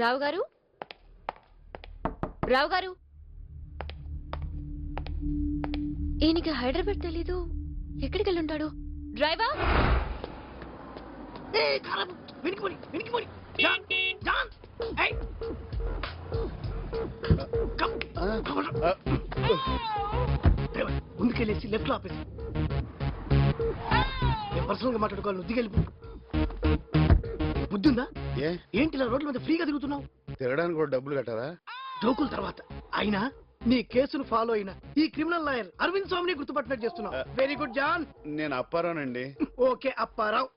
రావు గారు, రావు గారు, ఈయనకి హైదరాబాద్ తెలీదు. ఎక్కడికి వెళ్ళి ఉంటాడు? డ్రైవర్, ముందుకెళ్ళేసి లెఫ్ట్ లో ఆపేసి నేను పర్సనల్ గా మాట్లాడుకోవాలి. నువ్వు దిగెళ్ళిపో. బుద్ధుందా? ఏంటి ఇలా రోడ్ల మీద ఫ్రీగా తిరుగుతున్నావు? తిరగడానికి కూడా డబ్బులు కట్టారా? జోకుల తర్వాత అయినా నీ కేసును ఫాలో అయిన ఈ క్రిమినల్ లాయర్ అరవింద్ స్వామిని గుర్తుపట్టినట్టు చేస్తున్నావు. Very good John. నేను అప్పారావునండి. ఓకే అప్పారావు.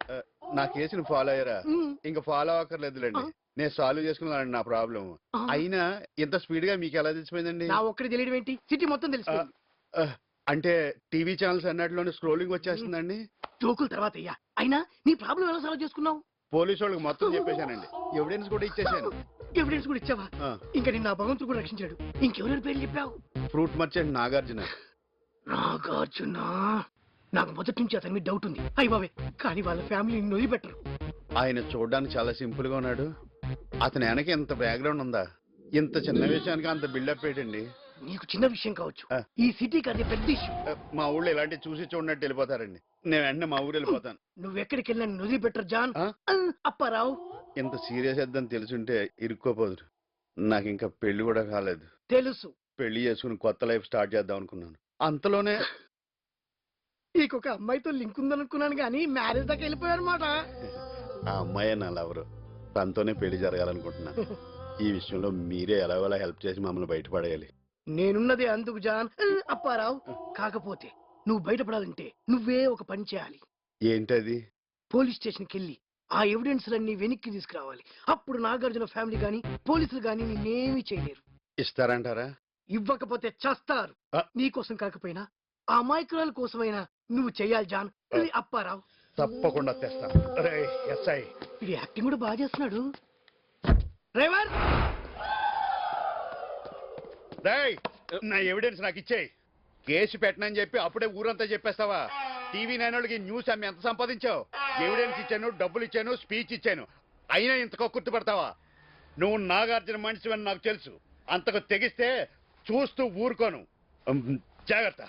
నా కేసును ఫాలో అయ్యారా? ఇంకా ఫాలో అవ్వక్కర్లేదులేండి. నేను సాల్వ్ చేసుకున్నానండి నా ప్రాబ్లం. అయినా ఇంత స్పీడ్ గా మీకు ఎలా తెలిసిపోయిందండి? నా ఒక్కడి తెలియడం ఏంటి, సిటీ మొత్తం తెలుసు. అంటే టీవీ ఛానల్స్ అన్నట్లోనే స్క్రోలింగ్ వచ్చేస్తుందండి. జోకుల తర్వాత అయ్యా, అయినా నీ ప్రాబ్లం ఎలా సాల్వ్ చేసుకున్నావు? పోలీసు వాళ్ళకి మొత్తం చెప్పేశానండి. ఎవిడెన్స్ కూడా ఇచ్చేసాను. ఎవిడెన్స్ కూడా ఇచ్చావా? ఇంకా నిన్న భగవంతుడు కూడా రక్షించాడు. ఇంకెవరెవరి పేర్లు చెప్పావు? Fruit merchant Nagarjuna. నాగార్జున? నాకు మొదటి నుంచి అతని మీద డౌట్ ఉంది. అయ్య బాబే, కానీ వాళ్ళ ఫ్యామిలీ నొలి పెట్టరు. ఆయన చూడడానికి చాలా సింపుల్ గా ఉన్నాడు. అతని వెనక ఇంత బ్యాక్గ్రౌండ్ ఉందా? ఇంత చిన్న విషయానికి అంత బిల్డప్ ఏంటండి? నీకు చిన్న విషయం కావచ్చు, ఈ సిటీకి అది పెద్ద ఇష్యూ. మా ఊళ్ళో ఇలాంటి చూసి చూడనట్టు వెళ్ళిపోతారండి. నేను వెంటనే మా ఊరు వెళ్ళిపోతాను. నువ్వెక్కడికి వెళ్ళినా నొలి పెట్టరు జాన్. అప్పారావు, ఇంత సీరియస్ వద్దని తెలుసుంటే ఇరుక్కోపోదురు. నాకు ఇంకా పెళ్లి కూడా కాలేదు. తెలుసు. పెళ్లి చేసుకుని కొత్త లైఫ్ స్టార్ట్ చేద్దాం అనుకున్నాను. అంతలోనే నీకొక అమ్మాయితో లింక్ ఉందనుకున్నాను కానీ మ్యారేజ్ దాకా వెళ్ళిపోయానమాట. ఆ అమ్మాయి నా లవరు. తనతోనే పెళ్లి జరగాలనుకుంటున్నాను. ఈ విషయంలో మీరే ఎలాగోలా హెల్ప్ చేసి మమ్మల్ని బయటపడేయాలి. నేనున్నదే అందుకు జాన్. అప్పారావు, కాకపోతే నువ్వు బయటపడాలంటే నువ్వే ఒక పని చేయాలి. ఏంటది? పోలీస్ స్టేషన్కి వెళ్ళి ఆ ఎవిడెన్స్ లన్నీ వెనక్కి తీసుకురావాలి. అప్పుడు నాగార్జున ఫ్యామిలీ గాని పోలీసులు గాని నిన్నేమీ చేయలేరు. ఇస్తారంటారా? ఇవ్వకపోతే చస్తారు. నీకోసం కాకపోయినా ఆ అమాయకురాల కోసమైనా నువ్వు చెయ్యాలి జాన్. అప్పారావు, తప్పకుండా తెస్తాను. ఇది యాక్టింగ్ కూడా బాగా చేస్తున్నాడు. డ్రైవర్, నా ఎవిడెన్స్ నాకు ఇచ్చేయి. కేసు పెట్టనని చెప్పి అప్పుడే ఊరంతా చెప్పేస్తావా? టీవీ నైనోళ్ళకి న్యూస్ అమ్మి ఎంత సంపాదించావు? ఎవిడెన్స్ ఇచ్చాను, డబ్బులు ఇచ్చాను, స్పీచ్ ఇచ్చాను. అయినా ఇంతకు గుర్తుపడతావా? నువ్వు నాగార్జున మనిషివని నాకు తెలుసు. అంతకు తెగిస్తే చూస్తూ ఊరుకోను. జాగ్రత్త.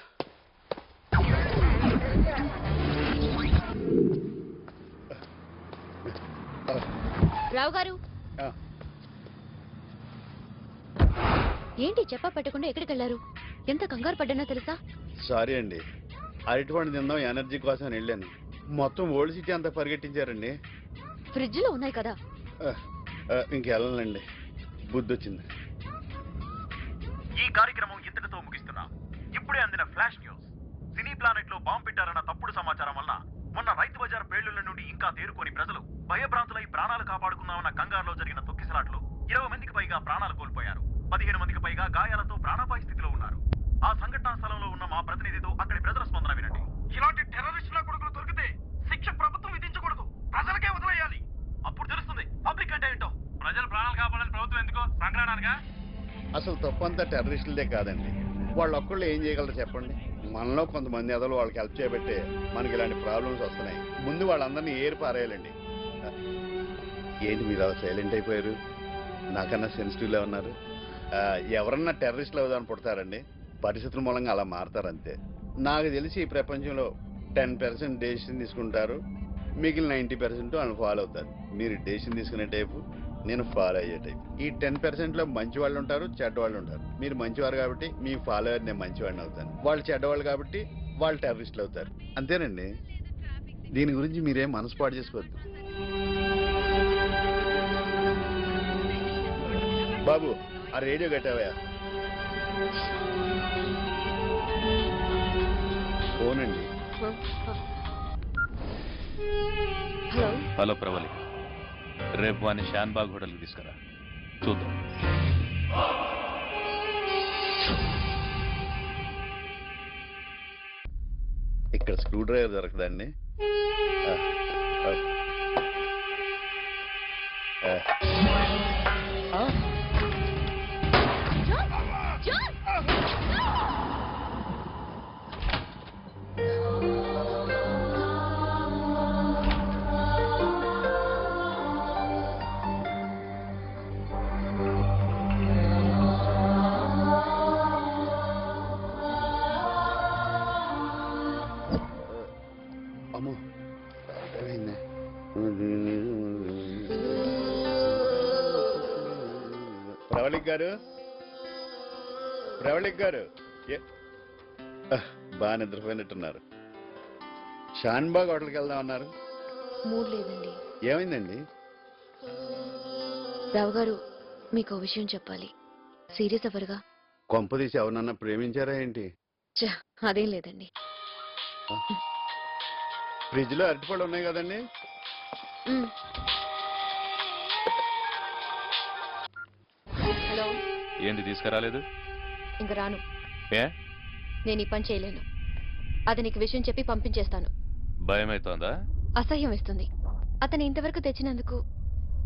రావు గారు, ఏంటి చెప్పా పెట్టకుండా ఎక్కడికి వెళ్ళారు? ఎంత కంగారు పడ్డానో తెలుసా? సారీ అండి, అరటిపండు తిందాం ఎనర్జీ కోసం వెళ్ళాను. మొత్తం ఓల్డ్ సిటీ అంతా పరిగెట్టించారండి. ఫ్రిడ్జ్ లో ఉన్నాయి కదా. ఇంకెళ్ళండి, బుద్ధి వచ్చింది. ఈ కార్యక్రమం ఇంతటితో ముగిస్తున్నా. ఇప్పుడే అందిన ఫ్లాష్ న్యూస్. సినీ ప్లానెట్ లో బాంబు పెట్టారన్న తప్పుడు సమాచారం వల్ల మొన్న రైతు బజార్ పేలుళ్ల నుండి ఇంకా తేరుకోని ప్రజలు భయభ్రాంతులై ప్రాణాలు కాపాడుకుందామన్న కంగారులో జరిగిన తొక్కిసలాట్లు 20 మందికి పైగా ప్రాణాలు కోల్పోయారు. 15 మందికి పైగా గాయాలతో ప్రాణాపాయ స్థితిలో ఉన్నారు. ఆ సంఘటనా స్థలంలో ఉన్న మా ప్రతినిధితో అక్కడి ప్రజల స్పందన వినండి. ఇలాంటి టెర్రరిస్టుల కొడుకులు దొరికితే శిక్ష ప్రభుత్వం విధించకూడదు, ప్రజలకే వదిలేయాలి. అప్పుడు తెలుస్తుంది పబ్లిక్ అంటే ఏంటో. ప్రజలు ప్రాణాలు కాపాడాలని ప్రభుత్వం ఎందుకో సంగ్రహణగా. అసలు తప్పంతా టెర్రరిస్టులదే కాదండి. వాళ్ళు ఒక్కళ్ళు ఏం చేయగలరు చెప్పండి? మనలో కొంతమంది ఎదలు వాళ్ళకి హెల్ప్ చేయబట్టే మనకి ఇలాంటి ప్రాబ్లమ్స్ వస్తున్నాయి. ముందు వాళ్ళందరినీ ఏరు పారేయాలండి. ఏంటి మీరు అలా సైలెంట్ అయిపోయారు? నాకన్నా సెన్సిటివ్లో ఉన్నారు. ఎవరన్నా టెర్రరిస్టులు అవుదాన్ని పుడతారండి. పరిస్థితుల మూలంగా అలా మారుతారు అంతే. నాకు తెలిసి ఈ ప్రపంచంలో 10% డెసిషన్ తీసుకుంటారు, మిగిలిన 90% వాళ్ళు ఫాలో అవుతారు. మీరు డెసిషన్ తీసుకునే టైపు, నేను ఫాలో అయ్యే టైప్. ఈ 10%లో మంచి వాళ్ళు ఉంటారు, చెడ్డవాళ్ళు ఉంటారు. మీరు మంచివారు కాబట్టి మీ ఫాలోవర్ నేను మంచివాడిని అవుతాను. వాళ్ళు చెడ్డవాళ్ళు కాబట్టి వాళ్ళు టెర్రరిస్టులు అవుతారు. అంతేనండి. దీని గురించి మీరేం మనసు పాటు చేసుకోవద్దు. బాబు, ఆ రేడియో కట్టావా? ఫోనండి. హలో. హలో ప్రవళి, రేపు వాడిని షాన్బాగ్ హోటల్కి తీసుకురా, చూద్దాం. ఇక్కడ స్క్రూ డ్రైవర్ దొరకదండి. ప్రవళిక్ గారు, ప్రవళిక్ గారు బాగా నిద్రపోయినట్టున్నారు. షాన్బాగ్ హోటల్కి వెళ్దాం అన్నారు, మూడ్ లేదండి. ఏమైందండి? రావు గారు, మీకు ఓ విషయం చెప్పాలి. సీరియస్ అవ్వరుగా? కొంపదీసి ఎవరన్నా ప్రేమించారా ఏంటి? ఛ, అదేం లేదండి. ఫ్రిడ్జ్ లో అరటిపళ్ళు ఉన్నాయి కదండి. మ్. హలో, ఏంటి తీసుకురాలేదు? ఇంక రాను. ఏ నేను ఈ పని చేయలేను. అతనికి విషయం చెప్పి పంపించేస్తాను. భయం అవుతోందా? అసహ్యం వేస్తుంది. అతను ఇంతవరకు తెచ్చినందుకు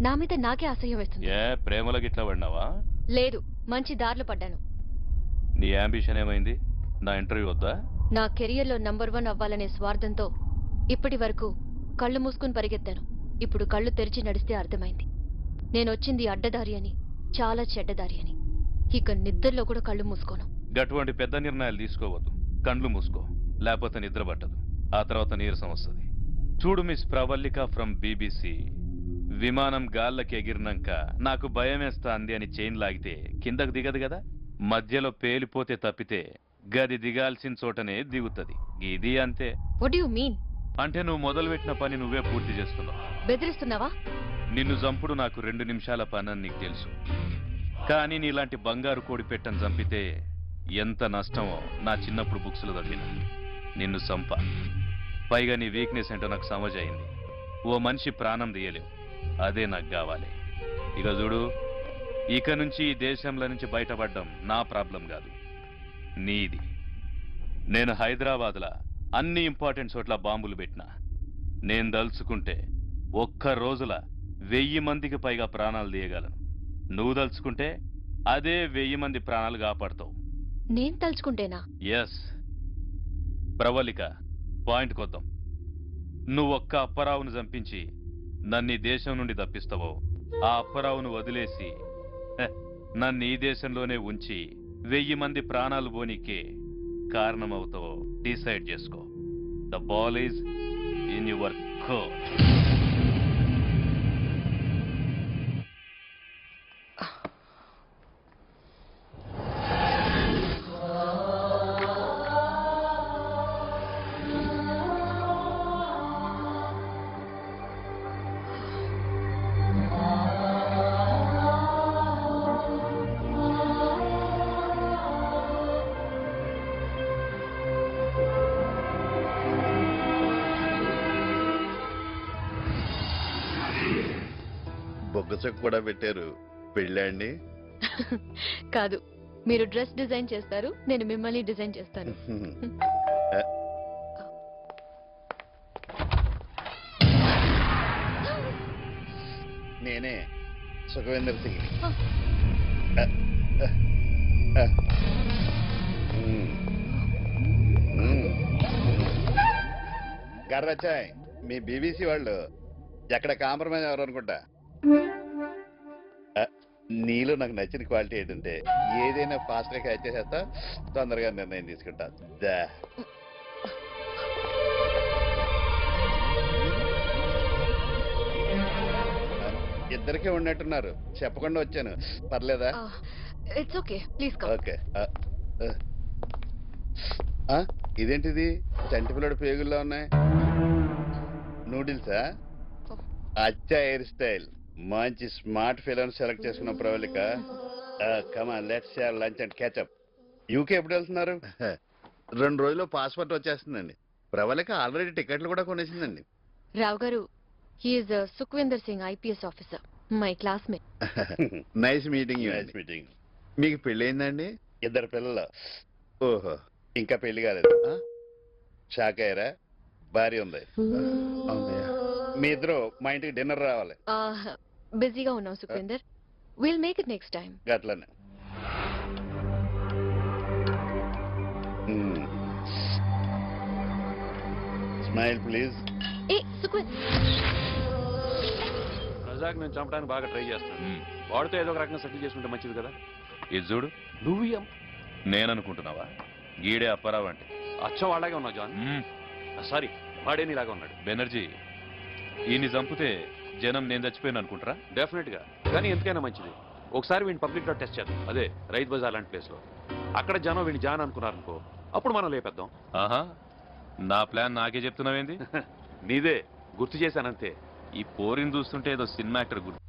నా మీద నాకే అసహ్యం వేస్తుంది. ఏ ప్రేమలో గిట్లా పడినావా? లేదు, మంచి దారిలో పడ్డాను. నీ అంబిషన్ ఏమైంది? నా ఇంటర్వ్యూ వద్దా? నా కెరియర్లో నంబర్ 1 అవ్వాలనే స్వార్థంతో ఇప్పటి వరకు కళ్ళు మూసుకుని పరిగెత్తాను. ఇప్పుడు కళ్ళు తెరిచి నడిస్తే అర్థమైంది నేను వచ్చింది అడ్డదారి అని, చాలా చెడ్డదారి అని. ఇక నిద్రలో కూడా కళ్ళు మూసుకోను. గటువంటి పెద్ద నిర్ణయాలు తీసుకోవద్దు. కండ్లు మూసుకో, లేకపోతే నిద్ర పట్టదు. ఆ తర్వాత నీరసం వస్తుంది. చూడు మిస్ ప్రవల్లిక ఫ్రమ్ BBC, విమానం గాల్లకి ఎగిరినాక నాకు భయం వేస్తా అంది అని చైన్ లాగితే కిందకు దిగదు కదా. మధ్యలో పేలిపోతే తప్పితే గది దిగాల్సిన చోటనే దిగుతుంది. ఇది అంతే. What you mean? అంటే నువ్వు మొదలుపెట్టిన పని నువ్వే పూర్తి చేస్తున్నావు. బెదిరిస్తున్నావా? నిన్ను చంపుడు నాకు 2 నిమిషాల పని అని నీకు తెలుసు. కానీ నీలాంటి బంగారు కోడి పెట్టని చంపితే ఎంత నష్టమో నా చిన్నప్పుడు బుక్స్లో చదివిన. నిన్ను చంప, పైగా నీ వీక్నెస్ ఏంటో నాకు సమజ్ అయింది. ఓ మనిషి ప్రాణం తీయలేవు, అదే నాకు కావాలి. ఇక చూడు, ఇక నుంచి ఈ దేశంలో నుంచి బయటపడడం నా ప్రాబ్లం కాదు, నీది. నేను హైదరాబాద్లో అన్ని ఇంపార్టెంట్ చోట్ల బాంబులు పెట్టినా. నేను దలుచుకుంటే ఒక్క రోజుల 1000 మందికి పైగా ప్రాణాలు తీయగలను. నువ్వు దలుచుకుంటే అదే 1000 మంది ప్రాణాలు కాపాడతావు. నేను తలుచుకుంటేనా? ఎస్ ప్రవళిక, పాయింట్ కొద్దాం. నువ్వు ఒక్క అప్పారావును చంపించి నన్ను ఈ దేశం నుండి తప్పిస్తావో, ఆ అప్పారావును వదిలేసి నన్ను ఈ దేశంలోనే ఉంచి 1000 మంది ప్రాణాలు పోనీకే కారణమవుతావో డిసైడ్ చేసుకో. The ball is in your court. బొగ్గచొక్క కూడా పెట్టారు. పెళ్ళా అండి? కాదు, మీరు డ్రెస్ డిజైన్ చేస్తారు, నేను మిమ్మల్ని డిజైన్ చేస్తాను. నేనే సుఖవేందర్ సింగ్. గర్రచాయ్, మీ BBC వాళ్ళు ఎక్కడ కాంప్రమైజ్ ఎవరు అనుకుంటా. నీలో నాకు నచ్చిన క్వాలిటీ ఏంటంటే ఏదైనా ఫాస్ట్ గా క్యాచ్ చేసేస్తా, తొందరగా నిర్ణయం తీసుకుంటా. ఇద్దరికే ఉన్నట్టున్నారు, చెప్పకుండా వచ్చాను. పర్లేదా? It's okay, please come. Okay. ఇదేంటిది, చంటి పిల్లడు పేగుల్లో ఉన్నాయి? నూడిల్సా? అచ్చా హెయిర్ స్టైల్. మంచి స్మార్ట్ ఫిల్మ్ సెలెక్ట్ చేసుకున్న Pravalika. Come on, let's share lunch and catch up. UK ఎప్పుడు వెళ్తున్నారు? 2 రోజుల్లో పాస్పోర్ట్ వచ్చేస్తుందండి. ప్రవళిక ఆల్రెడీ టికెట్లు కూడా కొనేసిందండి. Rao garu, he is Sukhwinder Singh, IPS officer, my classmate. Nice meeting you. Nice meeting. మీకు పెళ్ళయిందండి? 2 పిల్లలు. ఓహో, ఇంకా పెళ్లి కాలేదు. షాక్ అయ్యారా? భార్య ఉంది. మీ ఇద్దరు మా ఇంటికి డిన్నర్ రావాలి. బిజీగా ఉన్నాం Sukhwinder, will make it next time. గట్లనే. Smile please. ఏ సుఖ్వీందర్, ప్రజాకి నేను చంపడానికి బాగా ట్రై చేస్తున్నాను. వాడితో ఏదో ఒక రకంగా సెటిల్ చేసుకుంటే మంచిది కదా. ఇది చూడు, నువ్వు నేననుకుంటున్నావా? గీడే అప్పారావు అంటే అచ్చం అలాగే ఉన్నావు జాన్. సారీ, వాడే నీలాగా ఉన్నాడు. బెనర్జీ, ఈయన్ని చంపితే జనం నేను చచ్చిపోయాను అనుకుంటారా? డెఫినెట్ గా, కానీ ఎందుకైనా మంచిది. ఒకసారి వీడిని పబ్లిక్లో టెస్ట్ చేద్దాం, అదే రైతు బజార్ లాంటి ప్లేస్లో. అక్కడ జనం వీడిని జాన్ అనుకున్నారనుకో, అప్పుడు మనం లేపేద్దాం. ఆహా, నా ప్లాన్ నాకే చెప్తున్నావేంది? నీదే గుర్తు చేశానంతే. ఈ పోరిని చూస్తుంటే ఏదో సినిమా యాక్టర్ గుర్తు.